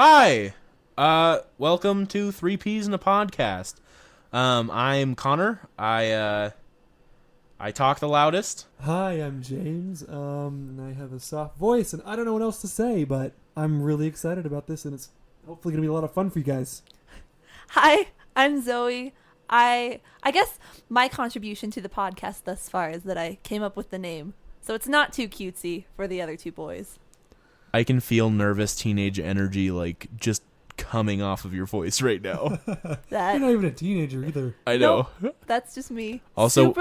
Hi. Welcome to 3Ps in a Podcast. I'm Connor. I talk the loudest. Hi, I'm James. And I have a soft voice, and I don't know what else to say, but I'm really excited about this, and it's hopefully gonna be a lot of fun for you guys. Hi, I'm Zoe. I guess my contribution to the podcast thus far is that I came up with the name, so it's not too cutesy for the other two boys. I can feel nervous teenage energy just coming off of your voice right now. You're not even a teenager either. I know. Nope, that's just me. Also,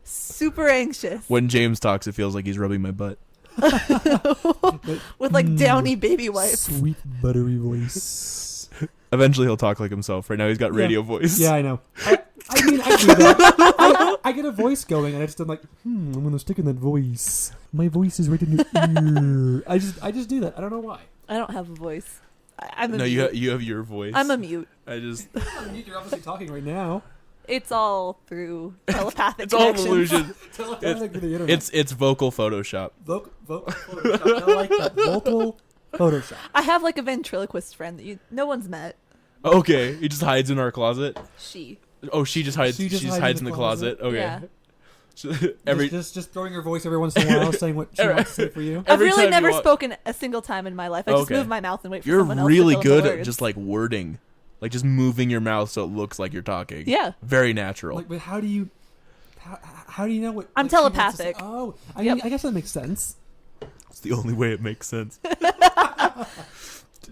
super anxious. when James talks, it feels like he's rubbing my butt. With like downy baby wipes. Sweet buttery voice. Eventually he'll talk like himself. Right now he's got radio voice. Yeah, I know. I mean, I do that. I get a voice going, and I just am like, I'm gonna stick in that voice. My voice is right in your ear. I just do that. I don't know why. I don't have a voice. I'm a No, mute. you have your voice. I'm a mute. You're obviously talking right now. It's all through telepathic It's all connections. illusion. Telepathic through the internet. It's vocal Photoshop. Vocal Photoshop. I like that. Vocal Photoshop. I have like a ventriloquist friend that no one's met. Okay, he just hides in our closet. She She just hides in the closet. Okay. Yeah. Just throwing her voice every once in a while, saying what she wants to say for you. I've Every really time never you walk- spoken a single time in my life. I just move my mouth and wait for You're someone else really to fill in the good at words. just like wording, like just moving your mouth so it looks like you're talking. Yeah. Very natural. But how do you know what? I'm what she wants to say? telepathic. Oh, I mean, I guess that makes sense. It's the only way it makes sense.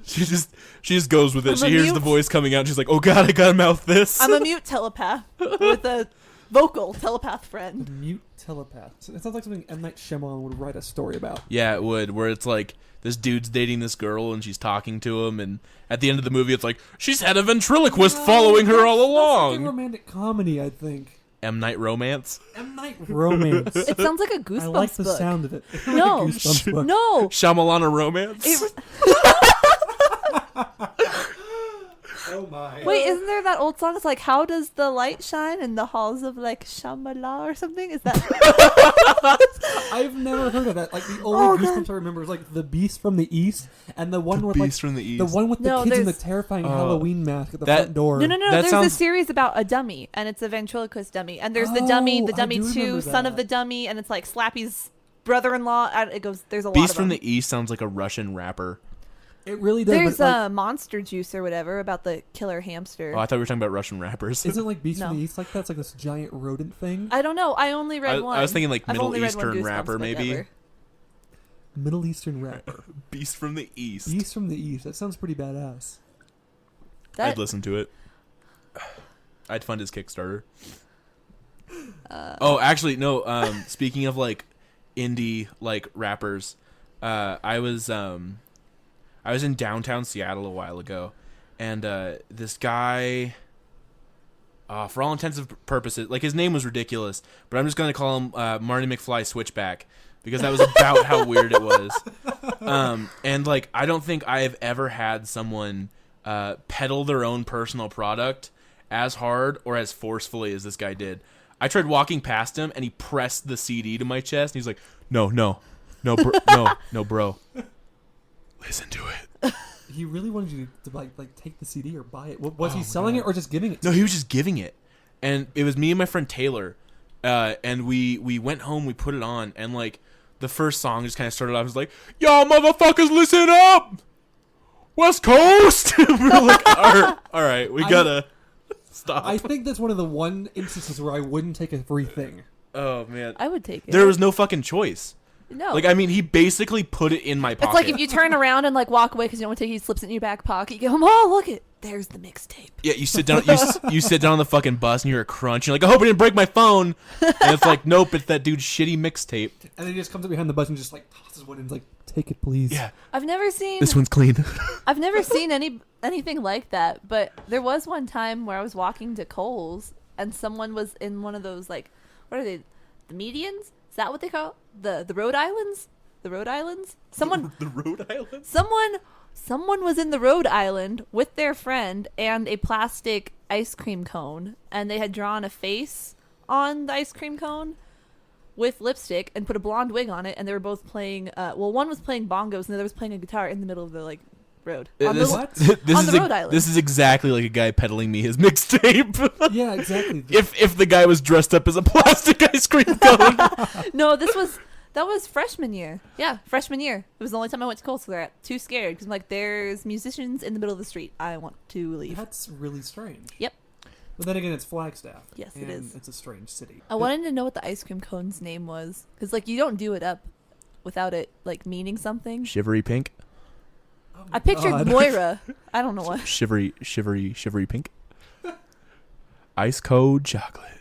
She just goes with it. I'm She a hears mute. the voice coming out. She's like, "Oh God, I gotta mouth this." I'm a mute telepath with a vocal telepath friend. Mute telepath. So it sounds like something M. Night Shyamalan would write a story about. Yeah, it would. Where it's like this dude's dating this girl and she's talking to him, and at the end of the movie, it's like she's had a ventriloquist following her all That's like a along. romantic comedy, I think. M. Night Romance. M. Night Romance. It sounds like a Goosebumps I like the book. sound of it. It's like No. a Goosebumps book. No. Shyamalan Romance. Oh my. Wait, isn't there that old song? It's like, how does the light shine in the halls of like Shambala or something? Is that? I've never heard of that. Like the only Goosebumps I remember is like the Beast from the East and the one with Beast from the East. the one with the No, kids in the there's- terrifying Halloween mask at the that- front door. No. That There's a sounds- series about a dummy, and it's a ventriloquist dummy, and there's the dummy Oh, I do 2, remember son of that. the dummy, and it's like Slappy's brother-in-law. And it goes. There's a lot Beast of from them. the East sounds like a Russian rapper. It really does. There's but, like, Monster Juice or whatever about the killer hamster. Oh, I thought we were talking about Russian rappers. isn't like Beast from No. the East like that? It's like this giant rodent thing. I don't know. I only read one. I was thinking like I've Middle only read one Eastern Goosebumps rapper, book maybe. ever. Middle Eastern rapper. Beast from the East. Beast from the East. That sounds pretty badass. I'd listen to it. I'd fund his Kickstarter. Oh, actually, no. Speaking of like indie like rappers, I was in downtown Seattle a while ago, and this guy, for all intents and purposes, like his name was ridiculous, but I'm just gonna call him Marty McFly Switchback because that was about how weird it was. And like I don't think I have ever had someone peddle their own personal product as hard or as forcefully as this guy did. I tried walking past him and he pressed the CD to my chest and he's like, no, bro. Listen to it. He really wanted you to like take the CD or buy it. Was he selling it or just giving it? No, he was just giving it. And it was me and my friend Taylor. And we went home, we put it on, and like the first song just kind of started off as like, y'all motherfuckers listen up! West Coast! We were like, all right, we gotta stop. I think that's one of the one instances where I wouldn't take a free thing. Oh, man. I would take it. There was no fucking choice. no. Like, I mean, he basically put it in my pocket. It's like if you turn around and like walk away because you don't want to take it, he slips it in your back pocket. You go, oh, look it. There's the mixtape. Yeah, you sit down. You sit down on the fucking bus and you're a crunch. You're like, I hope I didn't break my phone. And it's like, nope, it's that dude's shitty mixtape. And then he just comes up behind the bus and just like tosses one and is like, take it, please. Yeah, I've never seen. this one's clean. I've never seen anything like that. But there was one time where I was walking to Kohl's and someone was in one of those like, what are they? The medians? Is that what they call it? The Rhode Islands? The Rhode Islands? Someone. The Rhode Island. Someone was in the Rhode Island with their friend and a plastic ice cream cone, and they had drawn a face on the ice cream cone with lipstick and put a blonde wig on it, and they were both playing one was playing bongos and the other was playing a guitar in the middle of the like road. This, what? this On is the Rhode Island. This is exactly like a guy peddling me his mixtape. Yeah, exactly. if the guy was dressed up as a plastic ice cream cone. No, that was freshman year. Yeah, freshman year. It was the only time I went to Coles, so I got too scared because I'm like, there's musicians in the middle of the street. I want to leave. That's really strange. Yep. But then again, it's Flagstaff. Yes, it and is. It's a strange city. I wanted to know what the ice cream cone's name was because like you don't do it up without it like meaning something. Shivery pink. Oh my I pictured God. Moira. I don't know what. Shivery pink. Ice cold chocolate.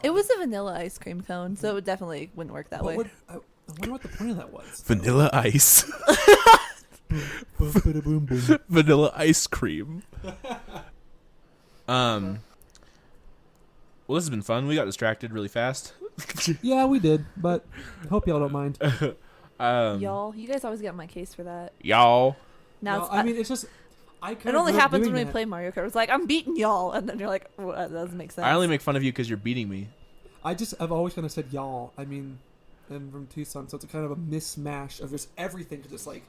It was a vanilla ice cream cone, so it definitely wouldn't work that way. I wonder what the point of that was. Vanilla ice. Boom, boom, boom. Vanilla ice cream. Well, this has been fun. We got distracted really fast. Yeah, we did, but I hope y'all don't mind. Y'all, you guys always get on my case for that. Y'all. Now No, it's, I mean, it's just... it only happens when we play Mario Kart. It's like, I'm beating y'all, and then you're like, well, that doesn't make sense. I only make fun of you because you're beating me. I've always kind of said y'all. I mean, I'm from Tucson, so it's a kind of a mismatch of just everything. Cause it's like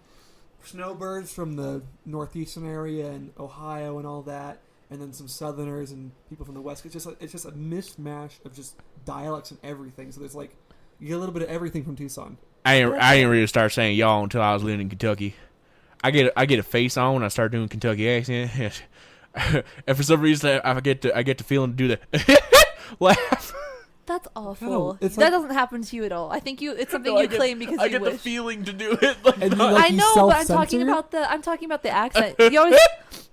snowbirds from the northeastern area and Ohio and all that, and then some Southerners and people from the West. It's just a mismatch of just dialects and everything. So there's like you get a little bit of everything from Tucson. I didn't really start saying y'all until I was living in Kentucky. I get a face on when I start doing Kentucky accent. And for some reason I get to feeling to do the laugh. That's awful. It's That like- doesn't happen to you at all. I think it's something No, you claim because I you get wish. the feeling to do it. Like, And you, not- like, I know, but I'm talking self-censor? about the accent. You always,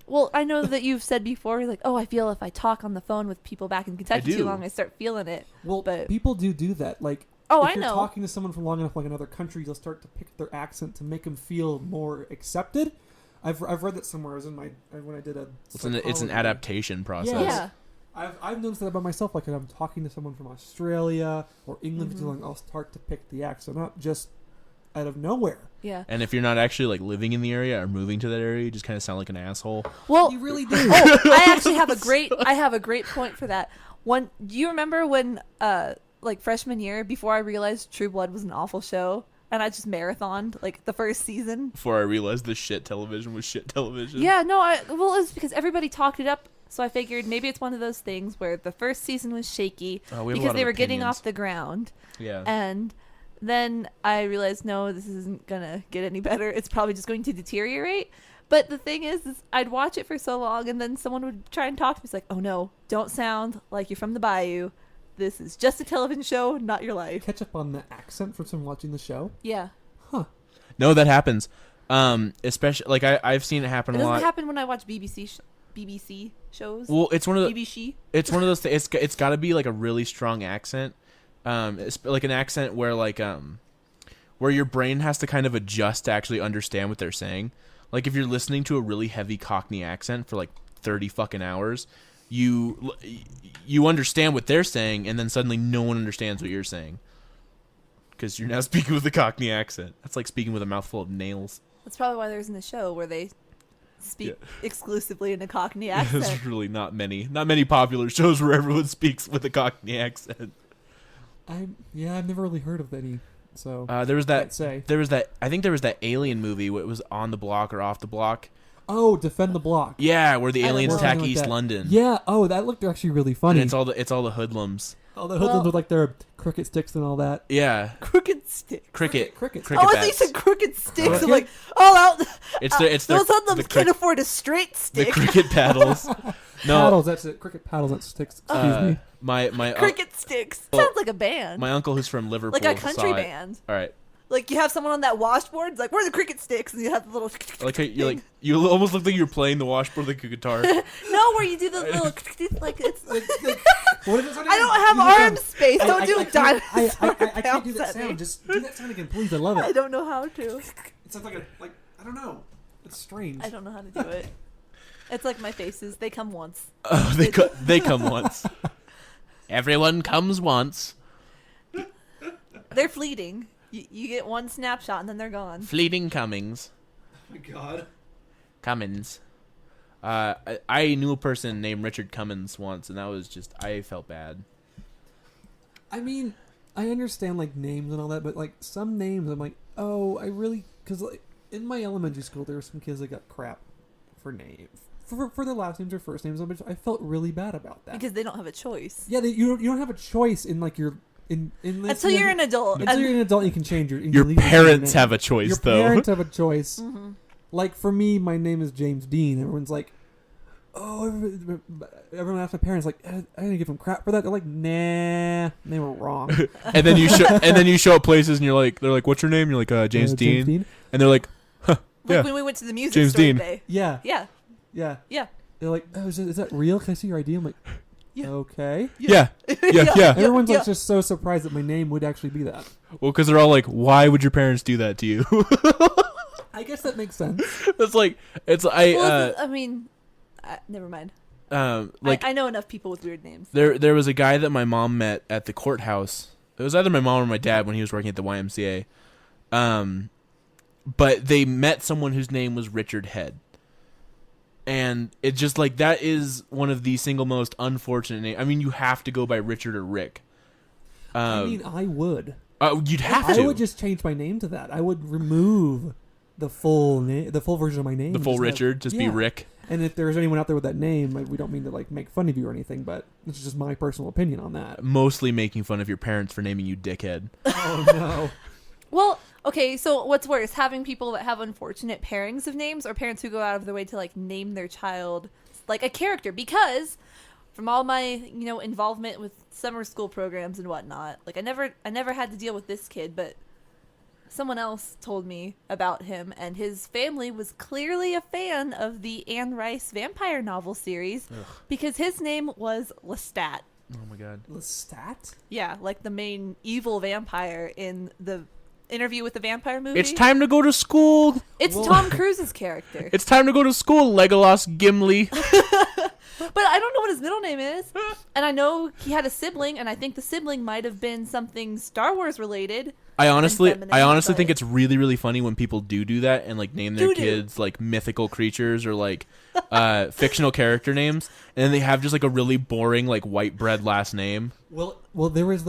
well, I know that you've said before, you're like, oh, I feel if I talk on the phone with people back in Kentucky do. too long, I start feeling it. Well, But- people do that. Like, Oh, if I you're know. talking to someone for long enough, like another country, you'll start to pick their accent to make them feel more accepted. I've read that somewhere. It was in when I did a. it's an psychology. adaptation process. Yes. Yeah. I've noticed that about myself. Like, when I'm talking to someone from Australia or England, Mm-hmm. for too long, I'll start to pick the accent up just out of nowhere. Yeah. And if you're not actually like living in the area or moving to that area, you just kind of sound like an asshole. Well, You really do. oh, I actually have a great point for that. Do you remember when like freshman year before I realized True Blood was an awful show and I just marathoned like the first season? Before I realized this shit television was shit television. Yeah, no, well, it was because everybody talked it up. So I figured maybe it's one of those things where the first season was shaky Oh, we have a lot because of they were getting opinions. off the ground. Yeah. And then I realized, no, this isn't going to get any better. It's probably just going to deteriorate. But the thing is I'd watch it for so long and then someone would try and talk to me. It's like, oh no, don't sound like you're from the bayou. This is just a television show, not your life. Catch up on the accent from someone watching the show. Yeah. No, that happens. Especially like I've seen it happen It a doesn't lot. happen when I watch BBC shows. Well, it's one of the BBC. it's one of those things. It's got to be like a really strong accent. It's like an accent where where your brain has to kind of adjust to actually understand what they're saying. Like if you're listening to a really heavy Cockney accent for like 30 fucking hours, you understand what they're saying, and then suddenly no one understands what you're saying because you're now speaking with a Cockney accent. That's like speaking with a mouthful of nails. That's probably why there's in a show where they speak Yeah. exclusively in a Cockney accent. There's really not many popular shows where everyone speaks with a Cockney accent. I've never really heard of any. So There was can't say. I think there was that Alien movie where it was On the Block or Off the Block. Oh, Defend the Block. Yeah, where the I don't aliens know. attack Something like East that. London. Yeah. Oh, that looked actually really And funny. it's all the hoodlums. All the hoodlums with like their cricket sticks and all that. Yeah, Crooked stick. cricket. Cricket. Cricket Oh, I thought you bats. said crooked sticks. Cricket? I'm like, oh, It's their those hoodlums the can't afford a straight the stick. cricket paddles. No, Paddles. That's it. Cricket paddles. That sticks. Excuse me. my Cricket sticks. well, Sounds like a band. my uncle who's from Liverpool. Like a country saw it. band. All right, Like you have someone on that washboard. It's like, where are the cricket sticks? And you have the little. like you almost look like you're playing the washboard like a guitar. No, where you do the little. Like it's. What is it? I don't have arm space. Don't do dinosaur I can't do that bounce at me. sound. Just do that sound again, please. I love it. I don't know how to. It's like I don't know. It's strange. I don't know how to do it. It's like my faces. They come once. Oh, they come once. Everyone comes once. They're fleeting. You get one snapshot and then they're gone. Fleeting Cummings. Oh my God. Cummins. I knew a person named Richard Cummins once, and that was just I felt bad. I mean, I understand like names and all that, but like some names, I'm like, oh, I really, because like in my elementary school, there were some kids that got crap for names. For their last names or first names, I felt really bad about that. Because they don't have a choice. Yeah, you don't have a choice in like your in this, Until you're an adult. Until you're an adult, you can change your parents have a choice, your though. Your parents have a choice. Mm-hmm. Like for me, my name is James Dean. Everyone's like, oh, everyone asks my parents like, I didn't give them crap for that. They're like, nah, they were wrong. and then you show up places and they're like, what's your name? You're like, James Dean. And they're like, huh, like yeah. when we went to the music James store Dean. today. Yeah. Yeah. Yeah. Yeah. They're like, oh, is that real? Can I see your ID? I'm like, Yeah. okay. Yeah. Yeah. Everyone's like just so surprised that my name would actually be that. Well, because they're all like, why would your parents do that to you? I guess that makes sense. It's like, I mean, never mind. like I know enough people with weird names. there was a guy that my mom met at the courthouse. It was either my mom or my dad when he was working at the YMCA. But they met someone whose name was Richard Head. And it just like that is one of the single most unfortunate names. I mean, you have to go by Richard or Rick. I mean, I would. You'd have to. I would just change my name to that. I would remove the full version of my name. The full Richard, be Rick. And if there's anyone out there with that name, we don't mean to like make fun of you or anything, but this is just my personal opinion on that. Mostly making fun of your parents for naming you Dickhead. Oh no. Well, okay, so what's worse, having people that have unfortunate pairings of names, or parents who go out of their way to like name their child like a character? Because from all my involvement with summer school programs and whatnot, like I never had to deal with this kid, but someone else told me about him, and his family was clearly a fan of the Anne Rice vampire novel series. Ugh. Because his name was Lestat. Oh my god. Lestat? Yeah, like the main evil vampire in the Interview with the Vampire movie. It's time to go to school. It's Tom Cruise's character. It's time to go to school, Legolas Gimli. But I don't know what his middle name is. And I know he had a sibling, and I think the sibling might have been something Star Wars related. I honestly think it's really, really funny when people do that and like name their kids like mythical creatures or like fictional character names, and then they have just like a really boring like white bread last name. Well, there was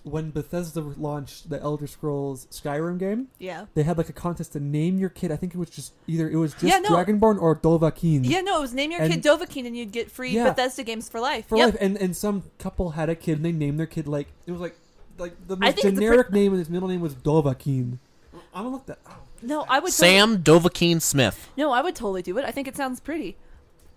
when Bethesda launched the Elder Scrolls Skyrim game. Yeah, they had like a contest to name your kid. I think it was just Dragonborn or Dovahkiin. Yeah, no, it was name your kid Dovahkiin, and you'd get free Bethesda games for life. Life. And some couple had a kid, and they named their kid like it was like the most generic name, and his middle name was Dovahkiin. I'm gonna look that. Oh. No, I would. Sam Dovahkiin Smith. No, I would totally do it. I think it sounds pretty.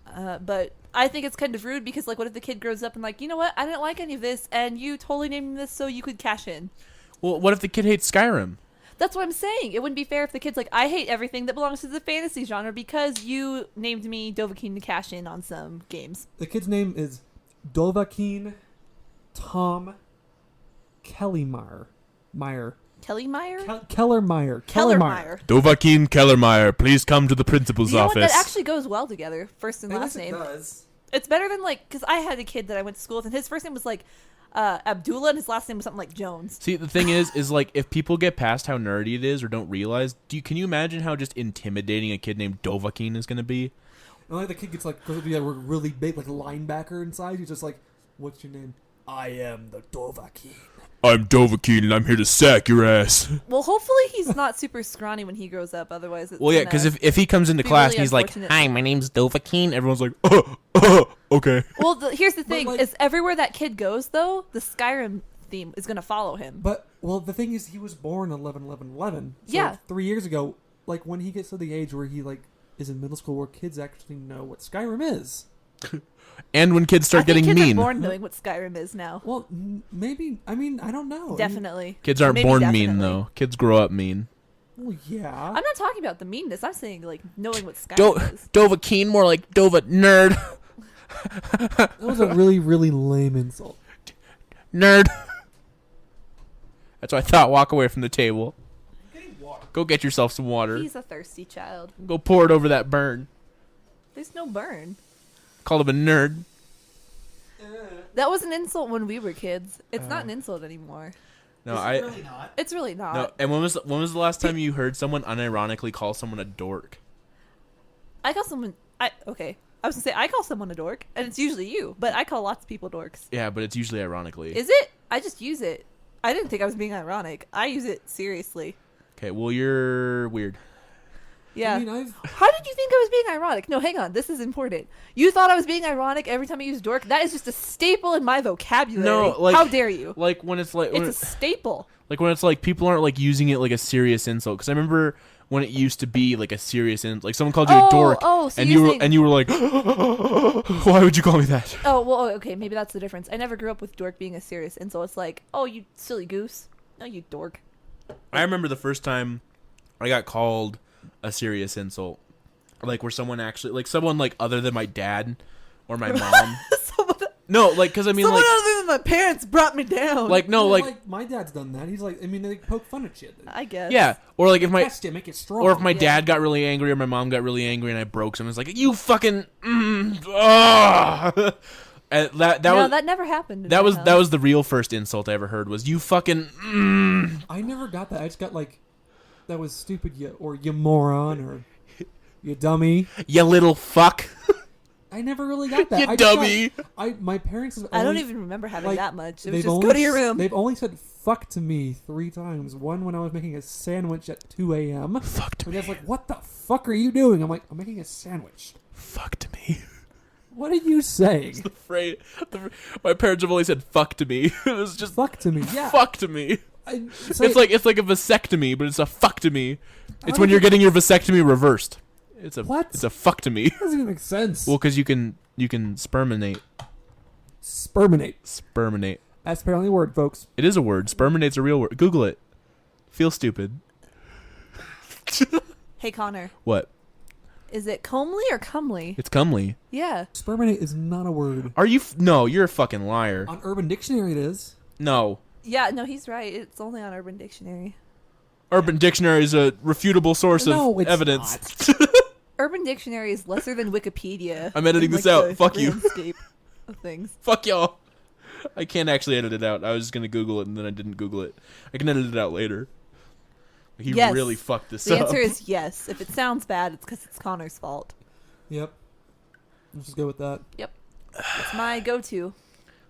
But I think it's kind of rude because, like, what if the kid grows up and, like, you know what? I didn't like any of this, and you totally named this so you could cash in. Well, what if the kid hates Skyrim? That's what I'm saying. It wouldn't be fair if the kid's like, I hate everything that belongs to the fantasy genre because you named me Dovahkiin to cash in on some games. The kid's name is Dovahkiin Tom Kellermeyer. Kellermeyer? Kellermeyer. Dovahkiin Kellermeyer, please come to the principal's office. What? That actually goes well together, first and last name. It does. It's better than, like, because I had a kid that I went to school with, and his first name was, like, Abdullah, and his last name was something like Jones. See, the thing is like, if people get past how nerdy it is or don't realize, can you imagine how just intimidating a kid named Dovahkiin is going to be? And like the kid gets like, goes to be like really big, like linebacker in size. He's just like, what's your name? I am the Dovahkiin. I'm Dovahkiin, and I'm here to sack your ass. Well, hopefully he's not super scrawny when he grows up. Otherwise, it's well, yeah, because if he comes into class really and he's like, "Hi, my name's Dovahkiin," everyone's like, okay. Well, here's the thing: is everywhere that kid goes, though, the Skyrim theme is going to follow him. But the thing is, he was born 11/11/11. So yeah, 3 years ago. Like when he gets to the age where he like is in middle school, where kids actually know what Skyrim is. And when kids start getting kids mean. Kids are born knowing what Skyrim is now. Well, maybe. I mean, I don't know. Definitely. Kids aren't born mean, though. Kids grow up mean. Well, yeah. I'm not talking about the meanness. I'm saying, like, knowing what Skyrim is. Dovahkiin, more like Dova nerd. That was a really, really lame insult. Nerd. That's what I thought. Walk away from the table. Go get yourself some water. He's a thirsty child. Go pour it over that burn. There's no burn. Called him a nerd. That was an insult when we were kids. It's not an insult anymore. No, really not. It's really not. No, and when was the last time you heard someone unironically call someone a dork? I call someone. I was gonna say I call someone a dork, and it's usually you. But I call lots of people dorks. Yeah, but it's usually ironically. Is it? I just use it. I didn't think I was being ironic. I use it seriously. Okay, well you're weird. Yeah. I mean, How did you think I was being ironic? No, hang on. This is important. You thought I was being ironic every time I use dork? That is just a staple in my vocabulary. No, like, how dare you? Like when it's like It's a staple. like when it's like people aren't like using it like a serious insult. Because I remember when it used to be like a serious insult, like someone called you a dork, so and you're you were saying- and you were like, why would you call me that? Oh, well, okay, maybe that's the difference. I never grew up with dork being a serious insult. It's like, oh, you silly goose. No, you dork. I remember the first time I got called a serious insult, like where someone actually, like someone like other than my dad or my mom. No, like because I mean, someone like, other than my parents brought me down. like no, well, like my dad's done that. He's like, I mean, they poke fun at shit. I guess. yeah, or like if my Test it, make it strong. or if my Yeah. dad got really angry or my mom got really angry and I broke something, it's like you fucking. And that No, was that never happened. in that my was house. that was the real first insult I ever heard was you fucking. I never got that. I just got like, that was stupid, you moron, or you dummy. You little fuck. I never really got that. You I just dummy. got- my parents. Have I don't only- even remember having like, that much. It was they've just only go to your room. They've only said fuck to me 3 times. One when I was making a sandwich at 2 a.m. Fuck to My me. dad's like, "What the fuck are you doing?" I'm like, "I'm making a sandwich." Fuck to me. What are you saying? The phrase, my parents have only said fuck to me. It was just Fuck to me. Yeah. fuck to me. It's It's like a vasectomy, but it's a fuck to me. It's don't when you're think- getting your vasectomy reversed. It's a What? It's a fuck to me. That doesn't even make sense. Well, because you can sperminate. Sperminate. That's apparently a word, folks. It is a word. Sperminate's a real word. Google it. Feel stupid. Hey, Connor. What? Is it comely or comely? It's comely. Yeah. Sperminate is not a word. Are you? No, you're a fucking liar. On Urban Dictionary, it is. No. Yeah, no, he's right. It's only on Urban Dictionary. Urban Dictionary is a refutable source No, of it's evidence. Urban Dictionary is lesser than Wikipedia. I'm editing in, this like, out. the Fuck you. landscape of things. Fuck y'all. I can't actually edit it out. I was just gonna Google it and then I didn't Google it. I can edit it out later. He Yes. really fucked this The up. answer is yes. If it sounds bad, it's because it's Connor's fault. Yep. Let's just go with that. It's my go-to.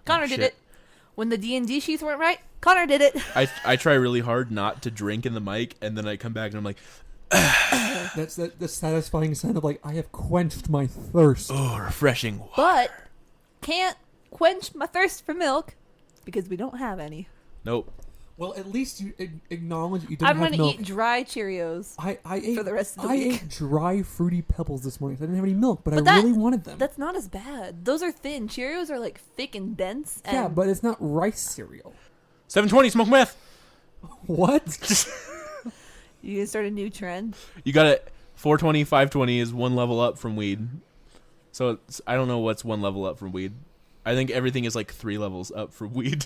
Connor did shit. it. When the D&D sheets weren't right, Connor did it. I try really hard not to drink in the mic, and then I come back and I'm like, That's the satisfying sound of like, I have quenched my thirst. oh, refreshing. But can't quench my thirst for milk because we don't have any. Nope. Well, at least you acknowledge you didn't I'm have going to milk. eat dry Cheerios. I ate for the rest of the I week. ate dry Fruity Pebbles this morning. So I didn't have any milk, but But I that- really wanted them. That's not as bad. Those are thin. Cheerios are like thick and dense. And Yeah, but it's not rice cereal. 720, smoke meth. What? you can start a new trend. You got it. 420, 520 is one level up from weed. So I don't know what's one level up from weed. I think everything is like 3 levels up from weed.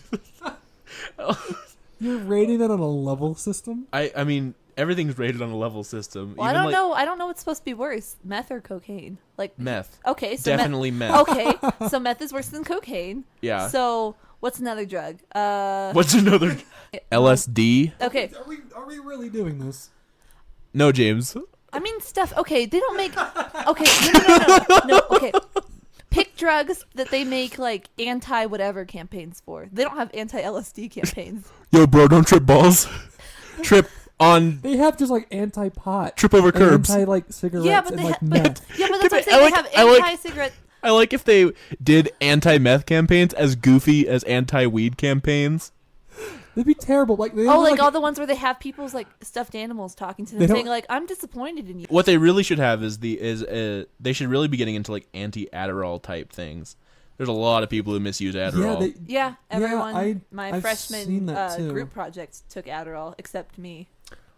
You're rating that on a level system? I mean, everything's rated on a level system. Well, I Even don't like know. I don't know what's supposed to be worse, meth or cocaine. Like meth. Okay, so Definitely meth. Okay, so meth is worse than cocaine. Yeah. So what's another drug? What's another? LSD? Okay, Are we really doing this? No, James. I mean stuff. Okay, they don't make. Okay, no. Okay, pick drugs that they make like anti-whatever campaigns for. They don't have anti-LSD campaigns. Yo, bro, don't trip balls. Trip on. They have just like anti-pot. Trip over curbs. Anti like cigarettes Yeah, but and they like ha- meth. Yeah, but that's what I'm I saying. like- They have I like- anti-cigarette. I like if they did anti-meth campaigns as goofy as anti-weed campaigns. They'd be terrible. Like they Oh, have, like all the ones where they have people's like stuffed animals talking to They them, don't- saying like, "I'm disappointed in you." What they really should have is they should really be getting into like anti-Adderall type things. There's a lot of people who misuse Adderall. Yeah, everyone. My I've freshman seen that too. group projects took Adderall except me,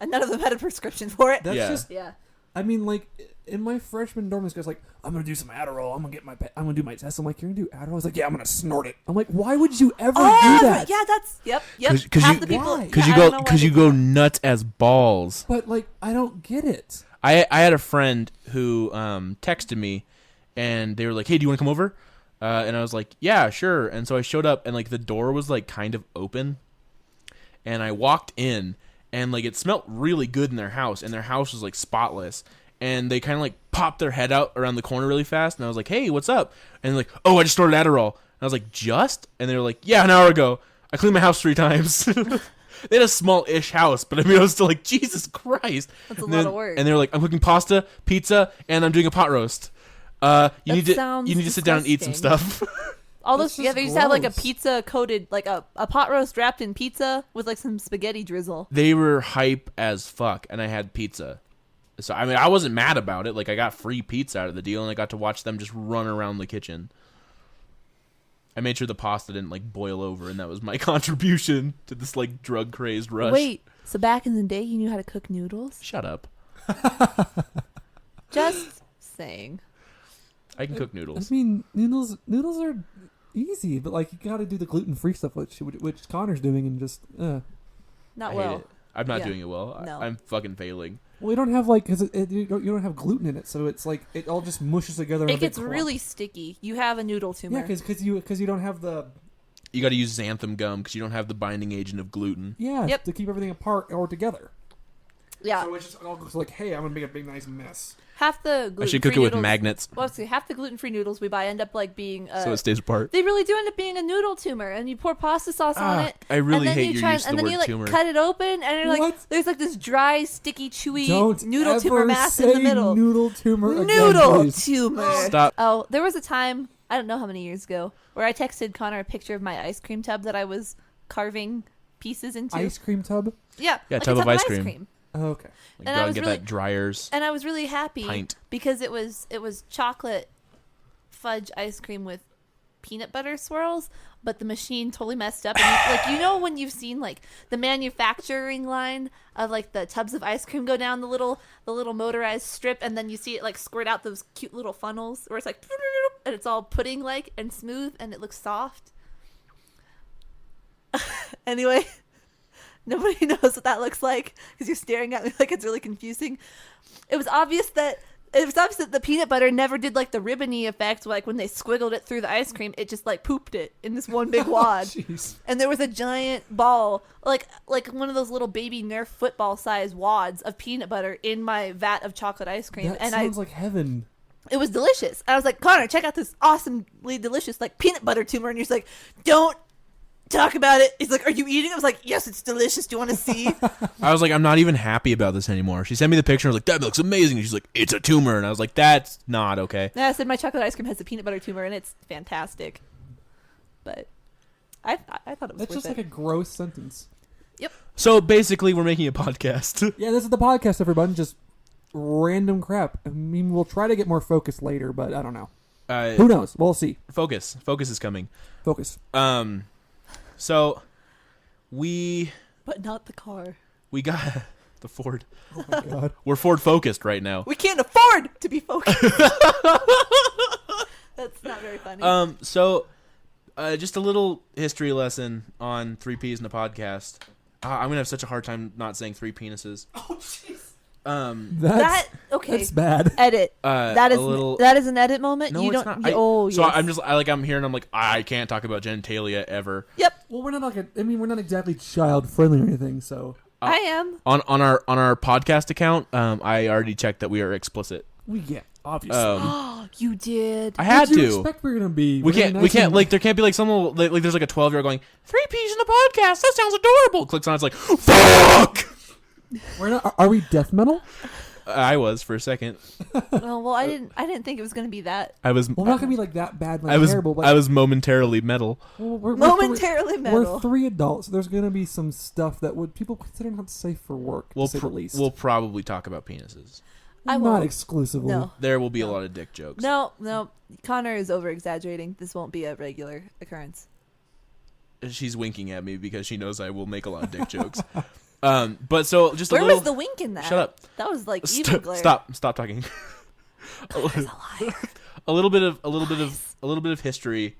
and none of them had a prescription for it. That's Yeah. just. Yeah. I mean, like in my freshman dorm, this guy's like, "I'm gonna do some Adderall. I'm gonna do my test." I'm like, "You're gonna do Adderall?" He's like, "Yeah, I'm gonna snort it." I'm like, "Why would you ever do that?" Yeah, that's yep. 'Cause Half you- the people. Why? Because yeah, you I don't go know why because they you do go that. nuts as balls. But like, I don't get it. I had a friend who texted me, and they were like, "Hey, do you want to come over?" And I was like, "Yeah, sure." And so I showed up, and like the door was like kind of open, and I walked in, and like it smelled really good in their house, and their house was like spotless. And they kind of like popped their head out around the corner really fast, and I was like, "Hey, what's up?" And they're like, "Oh, I just snorted Adderall." And I was like, "Just?" And they were like, "Yeah, an hour ago. I cleaned my house 3 times." They had a small-ish house, but I mean, I was still like, Jesus Christ. That's a lot of work. And they were like, I'm cooking pasta, pizza, and I'm doing a pot roast. You need to sit down and eat some stuff. All That's those together, just you just have like a gross. pizza coated, like a pot roast wrapped in pizza with like some spaghetti drizzle. They were hype as fuck, and I had pizza. So, I mean, I wasn't mad about it. Like, I got free pizza out of the deal, and I got to watch them just run around the kitchen. I made sure the pasta didn't, like, boil over, and that was my contribution to this, like, drug-crazed rush. Wait, so back in the day, you knew how to cook noodles? Shut up. Just saying. I can cook I noodles. mean, noodles are easy, but like you got to do the gluten-free stuff, which Connor's doing, and just Not I hate well. it. I'm not Yeah. doing it well. No. I'm fucking failing. well, you don't have like because you don't have gluten in it, so it's like it all just mushes together. in a It big gets clump. really sticky. You have a noodle tumor. Yeah, because you don't have the You got to use xanthan gum because you don't have the binding agent of gluten. Yep. to keep everything apart or together. Yeah. So it's just all goes like, hey, I'm gonna make a big nice mess. Half the gluten-free I should cook it with noodles, magnets Well, see, half the gluten-free noodles we buy end up like being. so it stays apart. They really do end up being a noodle tumor, and you pour pasta sauce on it. I really and then hate you your try, use of and the then word you like tumor. cut it open, and you're like, What? there's like this dry, sticky, chewy Don't noodle ever tumor mass say in the middle. Noodle tumor again, Noodle please. tumor. Stop. Oh, there was a time, I don't know how many years ago, where I texted Connor a picture of my ice cream tub that I was carving pieces into. Ice cream tub. Yeah, Yeah, like tub a of ice cream. Oh, okay. Like, And go I and was get really- that dryers. And I was really happy Pint. because it was chocolate fudge ice cream with peanut butter swirls, but the machine totally messed up. And you know when you've seen like the manufacturing line of like the tubs of ice cream go down the little motorized strip, and then you see it like squirt out those cute little funnels where it's like and it's all pudding like and smooth and it looks soft. Anyway. Nobody knows what that looks like because you're staring at me like it's really confusing. It was obvious that the peanut butter never did like the ribbony effect, like when they squiggled it through the ice cream, it just like pooped it in this one big wad. Jeez. And there was a giant ball, like one of those little baby Nerf football size wads of peanut butter in my vat of chocolate ice cream. That And sounds like heaven. it was delicious. I was like, Connor, check out this awesomely delicious like peanut butter tumor. And he's like, don't talk about it. He's like, are you eating? I was like, yes, it's delicious. Do you want to see? I was like, I'm not even happy about this anymore. She sent me the picture. I was like, that looks amazing. And she's like, it's a tumor. And I was like, that's not okay. Yeah, I said my chocolate ice cream has a peanut butter tumor, and it's fantastic. But I thought it was That's worth just it. like a gross sentence. So basically, we're making a podcast. Yeah, this is the podcast, everyone. Just random crap. I mean, we'll try to get more focused later, but I don't know. Who knows? We'll see. Focus is coming. Focus. So we But not the car. got the Ford. Oh my god. We're Ford focused right now. We can't afford to be focused. That's not very funny. So just a little history lesson on 3 Ps in the podcast. I'm gonna have such a hard time not saying 3 penises. oh, jeez. That's Okay. that's bad. Edit. That is a little. that is an edit moment. No, you it's don't. not. Yes. I'm here and I'm like, I can't talk about genitalia ever. Yep. Well, we're not like we're not exactly child friendly or anything, so I am. On our podcast account, I already checked that we are explicit. obviously. You did. I had What do you to. expect we're gonna be? We We're can't. nice We can't. and- Like there can't be like someone like there's like a 12-year-old going 3 Ps in the podcast. That sounds adorable. Clicks on it, it's like fuck. We're not. Are we death metal? I was for a second. Oh, well, I didn't think it was going to be that I was. Well, we're not gonna be like that bad, like I was. terrible. But I was momentarily metal. well, we're momentarily We're metal. 3 adults. So there's gonna be some stuff that would people consider not safe for work, to say the least. We'll probably talk about penises. I not won't. exclusively. No. There will be a lot of dick jokes. No. Connor is over exaggerating. This won't be a regular occurrence. She's winking at me because she knows I will make a lot of dick jokes. But so just a Where little. was the wink in that? Shut up. That was like evil glare. Stop talking. Connor's a liar. a little bit of history,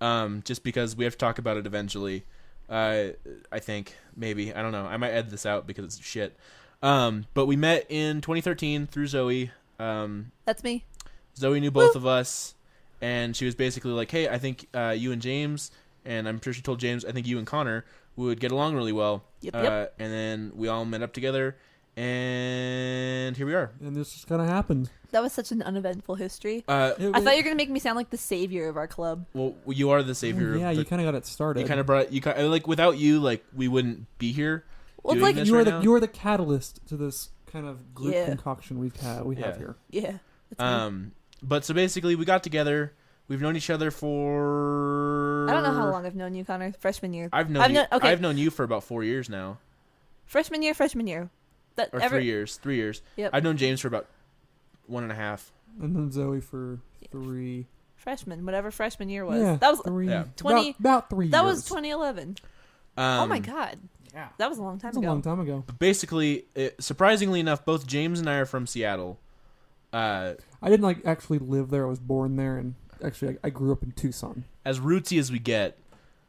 just because we have to talk about it eventually. I think maybe I don't know. I might edit this out because it's shit. But we met in 2013 through Zoe. That's me. Zoe knew both of us, and she was basically like, "Hey, I think you and James, and I'm sure she told James, I think you and Connor would get along really well." Yep. And then we all met up together, And here we are. And this just kind of happened. That was such an uneventful history. Uh, It- I thought you were gonna make me sound like the savior of our club. well, you are the savior. Yeah, of the, you kind of got it started. you kind of brought like without you, like we wouldn't be here. Well, it's doing like this you are right the now. you are the catalyst to this kind of group Yeah. concoction we have Yeah. here. yeah. It's But so basically, we got together. We've known each other for. I don't know how long I've known you, Connor. Freshman year. I've known you. Okay. I've known you for about 4 years now, Freshman year. That or 3 years. 3 years. Yep. I've known James for about 1.5. And then Zoe for 3. Freshman, whatever freshman year was. Yeah, That was 3. Yeah. 20 about 3 years. that was 2011. Oh my god, Yeah. that was a long time That's a ago. long time ago. Basically, surprisingly enough, both James and I are from Seattle. I didn't actually live there. I was born there, and actually I grew up in Tucson. As rootsy as we get.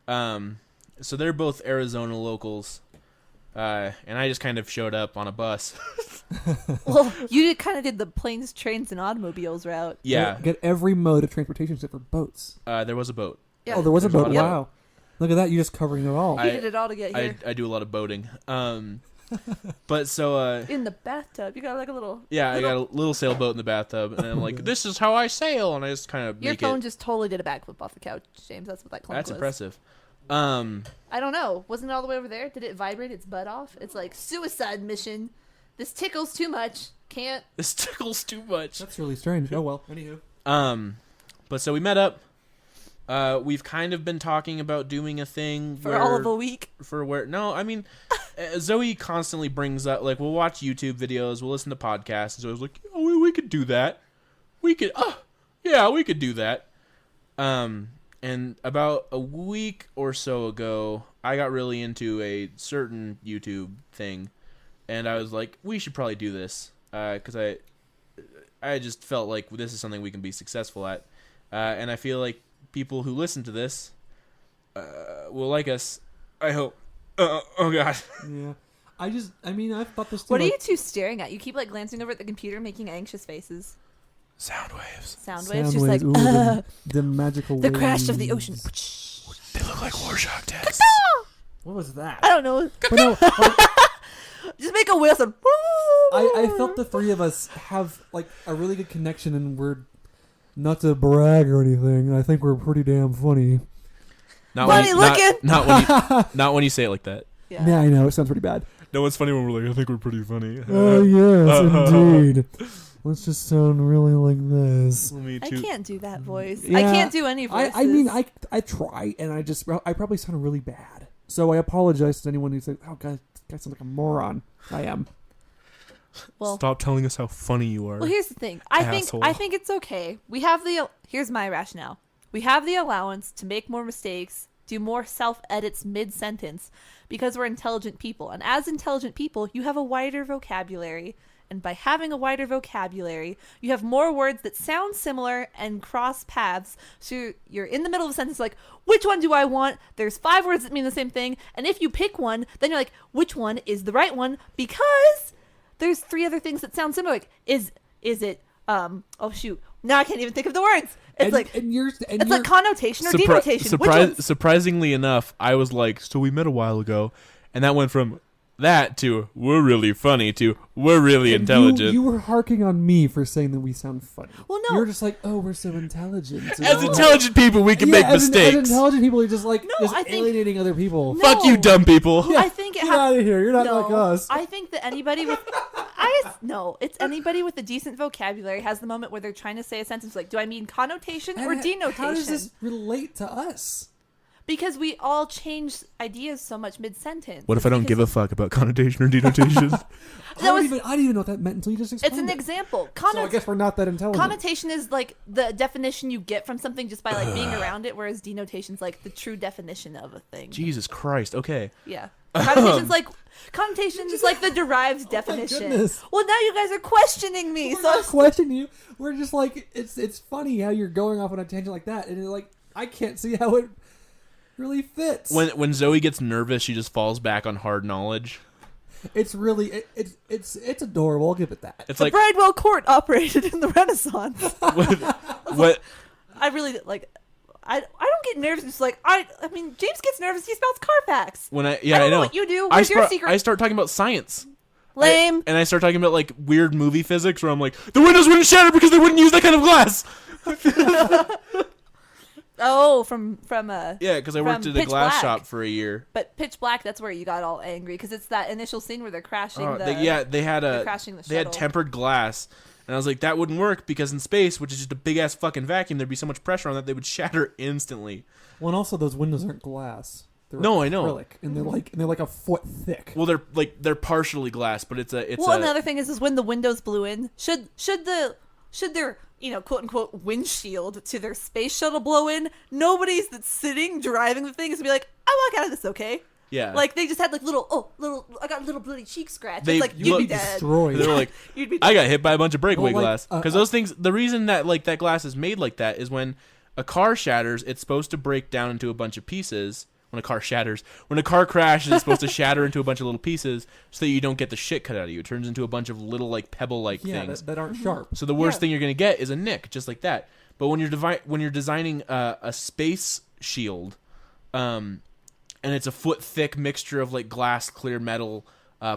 So they're both Arizona locals. And I just kind of showed up on a bus. Well, you kind of did the planes, trains, and automobiles route. Yeah. Get every mode of transportation except for boats. There was a boat. Yeah. Oh, there was a There's a boat. lot of Wow. Look at that. You just covering it all. He did it all to get here. I do a lot of boating. But so In the bathtub, you got like a little. yeah, I got a little sailboat in the bathtub, and I'm like, "This is how I sail," and I just kind of Your make phone it. just totally did a backflip off the couch, James. That's what that clunk That's was. impressive. I don't know. Wasn't it all the way over there? Did it vibrate its butt off? It's like suicide mission. This tickles too much. Can't. This tickles too much. That's really strange. Oh well. Anywho. But so we met up. We've kind of been talking about doing a thing For all of a week. No, I mean, Zoe constantly brings up, like, we'll watch YouTube videos, we'll listen to podcasts, and Zoe's like, oh, we could do that. We could do that. And about a week or so ago, I got really into a certain YouTube thing, and I was like, we should probably do this, because I just felt like this is something we can be successful at, and I feel like people who listen to this will like us. I hope. Oh god. Yeah. I've thought this too. What are you two staring at? You keep like glancing over at the computer, making anxious faces. Sound waves. Sound Sound waves, just like Ooh, the magical the crash of the ocean. They look like Rorschach tests. What was that? I don't know. But no, Just make a whistle. I felt the three of us have like a really good connection, and we're not to brag or anything. I think we're pretty damn funny. Funny looking. Not when you say it like that. Yeah, I know. It sounds pretty bad. No, it's funny when we're like, I think we're pretty funny. Oh, yes, indeed. Let's just sound really like this. I can't do that voice. Yeah, I can't do any voices. I try, and I probably sound really bad. So I apologize to anyone who says, oh, God, this guy sounds like a moron. I am. Well, stop telling us how funny you are. Well, here's the thing. I Asshole. think it's okay. We have here's my rationale. We have the allowance to make more mistakes, do more self-edits mid-sentence, because we're intelligent people. And as intelligent people, you have a wider vocabulary. And by having a wider vocabulary, you have more words that sound similar and cross paths. So you're in the middle of a sentence like, which one do I want? There's 5 words that mean the same thing. And if you pick one, then you're like, which one is the right one? Because there's 3 other things that sound similar. Like, is it, oh shoot, now I can't even think of the words. It's like connotation or denotation. Which one's- Surprisingly enough, I was like, so we met a while ago, and that went from that to we're really funny to we're really intelligent. You were harking on me for saying that we sound funny. Well, no. You were just like, oh, we're so intelligent. As intelligent people, we can make mistakes. As intelligent people, you're just like I think- alienating other people. No. Fuck you, dumb people. I think it Get out of here. You're not like us. I think that anybody with it's anybody with a decent vocabulary has the moment where they're trying to say a sentence like, do I mean connotation or denotation? How does this relate to us? Because we all change ideas so much mid-sentence. What if I don't give a fuck about connotation or denotation? I didn't even know what that meant until you just explained It's an it. example. So I guess we're not that intelligent. Connotation is like the definition you get from something just by like being around it, whereas denotation's like the true definition of a thing. Jesus Christ. Okay. Yeah. Connotation is like the derived definition. goodness. Well, now you guys are questioning me. We're not questioning you. We're just like, it's funny how you're going off on a tangent like that, and you're like, I can't see how it really fits. When Zoe gets nervous, she just falls back on hard knowledge. It's really it's adorable. I'll give it that. It's the like Bridewell Court operated in the Renaissance. what? I really like. I don't get nervous. It's like I mean, James gets nervous. He spells Carfax. When I don't know what you do. Where's your secret? I start talking about science. Lame. And I start talking about like weird movie physics where I'm like, the windows wouldn't shatter because they wouldn't use that kind of glass. Oh, from Yeah, because I worked at a Pitch glass Black. shop for a year. But Pitch Black, that's where you got all angry because it's that initial scene where they're crashing. They had they're crashing the they had shuttle. tempered glass, and I was like, that wouldn't work because in space, which is just a big ass fucking vacuum, there'd be so much pressure on that they would shatter instantly. Well, and also those windows aren't glass. They're No, I know. acrylic, and they're like a foot thick. Well, they're partially glass, but it's Well, another thing is when the windows blew in, should their quote unquote windshield to their space shuttle blow in? Nobody's that's sitting driving the thing is gonna be like, I walk out of this okay. Yeah. Like they just had like little I got a little bloody cheek scratch. They It's like you'd look be dead. Destroyed. They're like, You'd be I dead. got hit by a bunch of breakaway Well, like, glass because those things. The reason that like that glass is made like that is when a car shatters, it's supposed to break down into a bunch of pieces. When a car shatters, when a car crashes, it's supposed to shatter into a bunch of little pieces so that you don't get the shit cut out of you. It turns into a bunch of little like pebble-like things. that aren't sharp. So the worst Yeah. thing you're gonna get is a nick, just like that. But when you're designing a space shield, and it's a foot thick mixture of like glass, clear metal,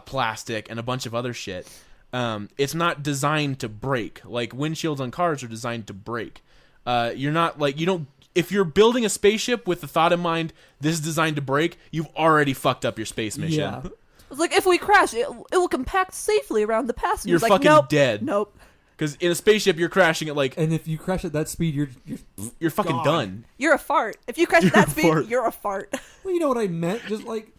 plastic, and a bunch of other shit, it's not designed to break. Like windshields on cars are designed to break. You're not like you don't. If you're building a spaceship with the thought in mind, this is designed to break, you've already fucked up your space mission. Yeah. It's like if we crash, it will compact safely around the passengers. You're like, fucking nope, dead. Nope. Because in a spaceship, you're crashing at like And if you crash at that speed, you're fucking gone. done. You're a fart. If you crash at You're that a speed, fart. you're a fart. well, you know what I meant. Just like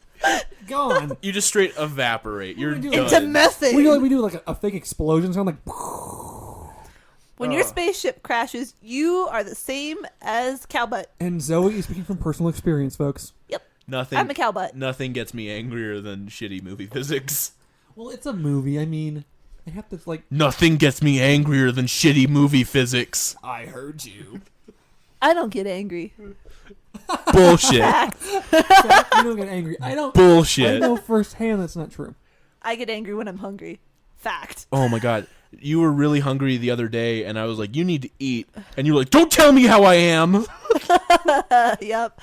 gone. You just straight evaporate. You're What do done. I do? Into methane. We do like a fake explosion sound like. When your spaceship crashes, you are the same as Cowbutt. And Zoe is speaking from personal experience, folks. Yep. Nothing. I'm a Cowbutt. Nothing gets me angrier than shitty movie physics. Well, it's a movie. I mean, I have to like. Nothing gets me angrier than shitty movie physics. I heard you. I don't get angry. Bullshit. You don't get angry. I don't. I Bullshit. know firsthand that's not true. I get angry when I'm hungry. Fact. Oh my god. You were really hungry the other day, and I was like, you need to eat. And you were like, don't tell me how I am. Yep. Yep.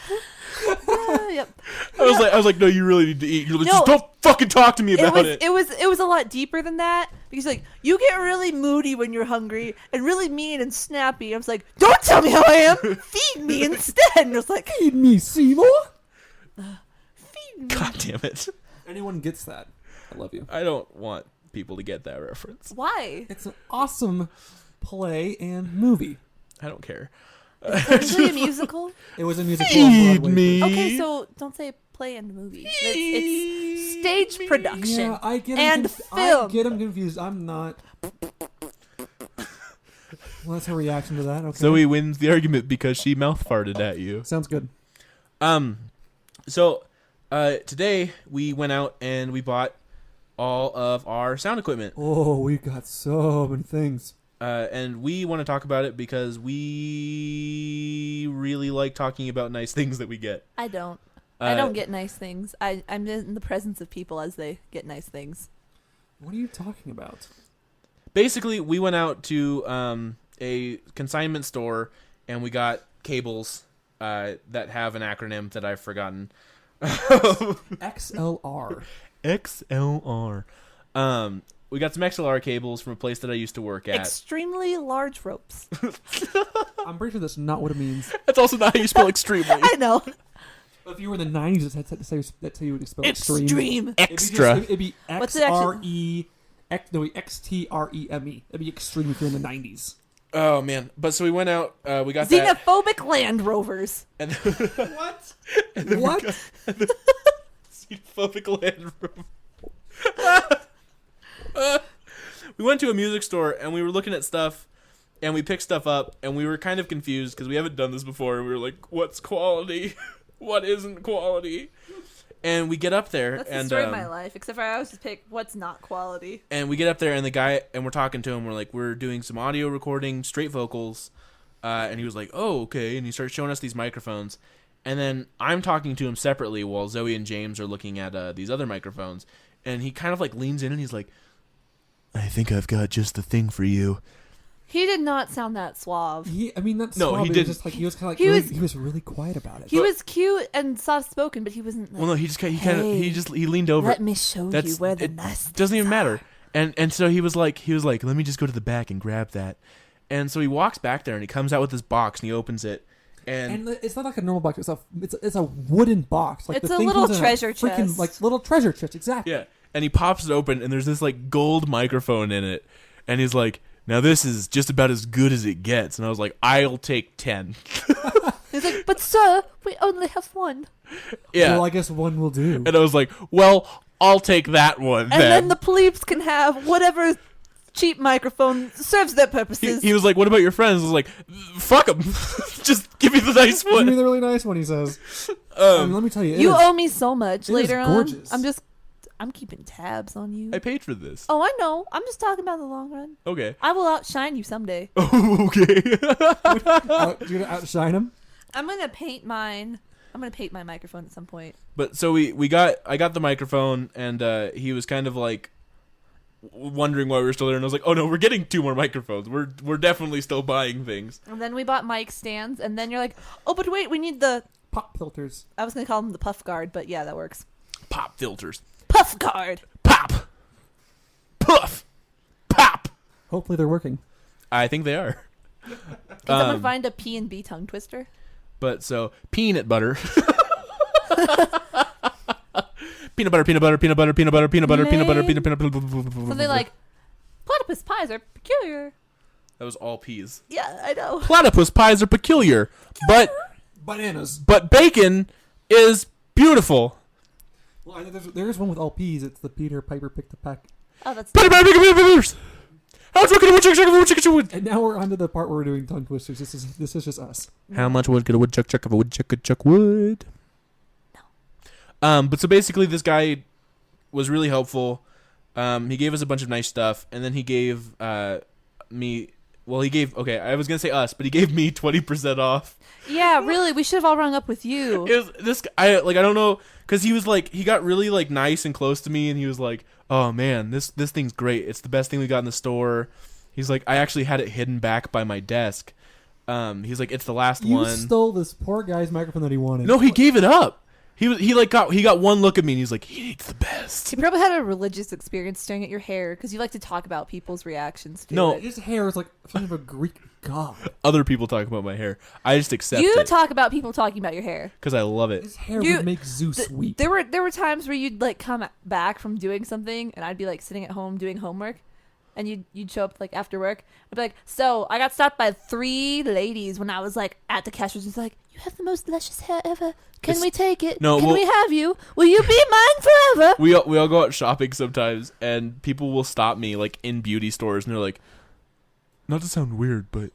I was like, no, you really need to eat. You're like, No. just don't fucking talk to me about it. It was a lot deeper than that because like you get really moody when you're hungry and really mean and snappy. I was like, don't tell me how I am. Feed me instead. And I was like, Feed me, Seymour. feed me. God damn it. Anyone gets that? I love you. I don't want people to get that reference. Why? It's an awesome play and movie. I don't care. Is it a musical? It was a musical. on Feed Broadway. me. Okay, so don't say play and movie. It's stage production Yeah, I get and film. I get them confused. I'm not. Well, that's her reaction to that. Okay. Zoe wins the argument because she mouth farted at you. Sounds good. So today we went out and we bought all of our sound equipment. Oh, we got so many things. And we want to talk about it because we really like talking about nice things that we get. I don't. I don't get nice things. I'm in the presence of people as they get nice things. What are you talking about? Basically, we went out to a consignment store and we got cables that have an acronym that I've forgotten. XLR. XLR. We got some XLR cables from a place that I used to work at. Extremely large ropes. I'm pretty sure that's not what it means. That's also not how you spell extremely. I know. If you were in the 90s, that's how you would spell extreme. Extreme. Extra. It'd be What's it actually- XRE. XTREME. It'd be extreme if you're in the 90s. Oh man! But so we went out. We got that. Xenophobic Land Rovers. And What? and then What? Xenophobic Land Rover. We went to a music store and we were looking at stuff and we picked stuff up and we were kind of confused because we haven't done this before. And we were like, what's quality? What isn't quality? And we get up there That's and the story of my life. Except for I always just pick what's not quality. and we get up there and the guy and we're talking to him. We're like, we're doing some audio recording, straight vocals. And he was like, oh, okay. And he started showing us these microphones. And then I'm talking to him separately while Zoe and James are looking at these other microphones. And he kind of like leans in and he's like, I think I've got just the thing for you. He did not sound that suave. That's No, he he didn't. just like he was kind of like He really, was- he was really quiet about it. He was cute and soft spoken, but he wasn't. Like, Well, no, he just he leaned over. Let me show you where the nest. Doesn't even matter. And so he was like, let me just go to the back and grab that. And so he walks back there and he comes out with this box and he opens it. And it's not like a normal box. It's a wooden box. Like It's the a thing little comes in treasure freaking, chest. like little treasure chest. Exactly. yeah, and he pops it open and there's this like gold microphone in it. And he's like, now this is just about as good as it gets. And I was like, I'll take 10. He's like, but sir, we only have one. Yeah. Well, I guess one will do. And I was like, well, I'll take that one And then the plebes can have whatever cheap microphone serves their purposes. he was like, what about your friends? I was like, fuck them. Just give me the nice Give me one. the really nice one. He says. Let me tell you, You owe me so much it is later on. gorgeous. I'm keeping tabs on you. I paid for this. Oh, I know. I'm just talking about the long run. Okay. I will outshine you someday. Oh, okay. you're gonna outshine him. I'm gonna paint mine. I'm gonna paint my microphone at some point. But so I got the microphone and he was kind of like wondering why we were still there, and I was like, oh no, we're getting 2 more microphones. We're definitely still buying things. And then we bought mic stands, and then you're like, oh, but wait, we need the. Pop filters. I was gonna call them the puff guard, but yeah, that works. Pop filters. Puff guard. Pop. Puff. Pop. Hopefully they're working. I think they are. Can someone find a P&B tongue twister? But so peanut butter. Peanut butter, peanut butter, peanut butter, peanut butter, peanut butter, peanut butter, peanut butter. Something like platypus pies are peculiar. That was all peas. Yeah, I know. Platypus pies are peculiar, but Bananas. bacon is beautiful. Well, I know there's one with all peas. It's the Peter Piper picked a peck. Oh, that's. Peanut butter, bacon, peanut how much wood could a woodchuck wood? And now we're on to the part where we're doing tongue twisters. This is just us. How much wood could a woodchuck chuck if a woodchuck could chuck wood? No. But so basically, this guy was really helpful. He gave us a bunch of nice stuff, and then he gave me. Well, he gave. Okay, I was gonna say us, but he gave me 20% off. Yeah, really, we should have all rung up with you. It was this. I don't know, because he was like, he got really like nice and close to me, and he was like, "Oh man, this thing's great. It's the best thing we got in the store." He's like, "I actually had it hidden back by my desk." He's like, "It's the last You one." stole this poor guy's microphone that he wanted. No, he gave it up. He got one look at me and he's like, he needs the best. You probably had a religious experience staring at your hair because you like to talk about people's reactions to No. it. His hair is like something of a Greek god. Other people talk about my hair. I just accept You it talk about people talking about your hair. because I love it. His hair You- would make Zeus weep. There were times where you'd like come back from doing something and I'd be like sitting at home doing homework and you'd show up like after work. I'd be like, so I got stopped by 3 ladies when I was like at the cash register. Like, you have the most luscious hair ever. Can we take it? No, Can well- we have you? Will you be mine forever? We all go out shopping sometimes, and people will stop me like in beauty stores, and they're like, "Not to sound weird, but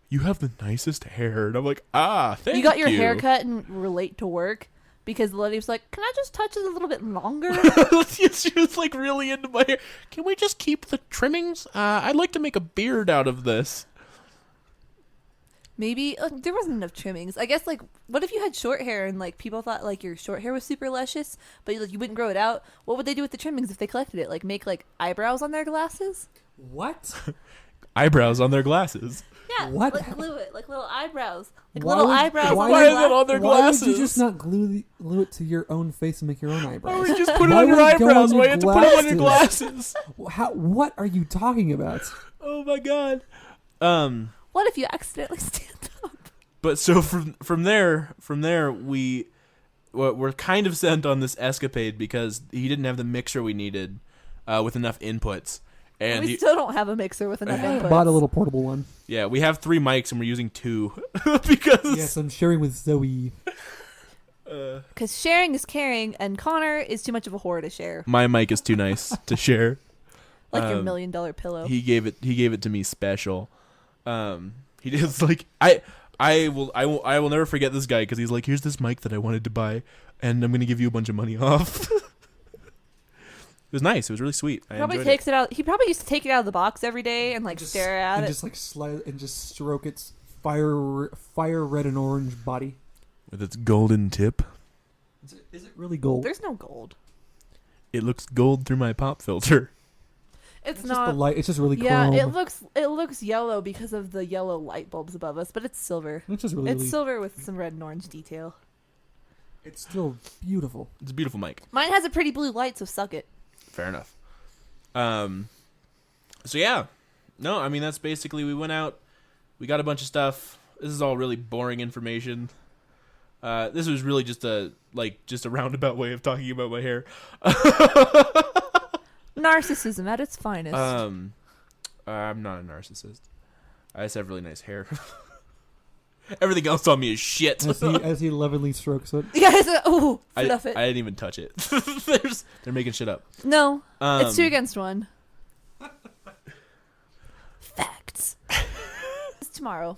you have the nicest hair." And I'm like, thank you. You got your hair cut and were late to work because the lady was like, can I just touch it a little bit longer? She was like really into my hair. Can we just keep the trimmings? I'd like to make a beard out of this. Maybe there wasn't enough trimmings. I guess like, what if you had short hair and like people thought like your short hair was super luscious, but you wouldn't grow it out? What would they do with the trimmings if they collected it? Like make like eyebrows on their glasses? What? Eyebrows on their glasses. Yeah, What? like glue it, like little eyebrows, like Why little would- eyebrows. why on Why their is it on their Why glasses? would you just not glue it to your own face and make your own eyebrows? Why would you just put it Why on your would it go eyebrows? on Why your you have to put it on your glasses? glasses? What are you talking about? Oh my god. What if you accidentally stand up? But so from there we're kind of sent on this escapade because he didn't have the mixer we needed with enough inputs, and We still don't have a because enough inputs. Bought a little portable one. yeah, we have 3 mics and we're using 2 because Yes, I'm sharing with Zoe. Because sharing is caring, and Connor is too much of a whore to share. my mic is too nice to share. Like your $1 Um, million pillow. He gave it to me special. He did like I will never forget this guy because he's like, here's this mic that I wanted to buy, and I'm gonna give you a bunch of money off. It was nice. It was really sweet. I Probably enjoyed takes it out. He probably used to take it out of the box every day and like Just- stare at and it. just like slide and just stroke its fire red and orange body. with its golden tip. Is it really gold? There's no gold. It looks gold through my pop filter. It's Just not. the light. It's just really Yeah, chrome. it looks yellow because of the yellow light bulbs above us, but it's silver. It's just really, It's really. silver with some red and orange detail. It's still beautiful. It's a beautiful mic. Mine has a pretty blue light, so suck it. Fair enough. So yeah, no, I mean that's basically we went out, we got a bunch of stuff. This is all really boring information. This was really just a roundabout way of talking about my hair. Narcissism at its finest. I'm not a narcissist. I just have really nice hair. Everything else on me is shit. As he lovingly strokes it. Yeah, fluff it. I didn't even touch it. They're making shit up. No, it's 2 against 1. Facts. It's tomorrow.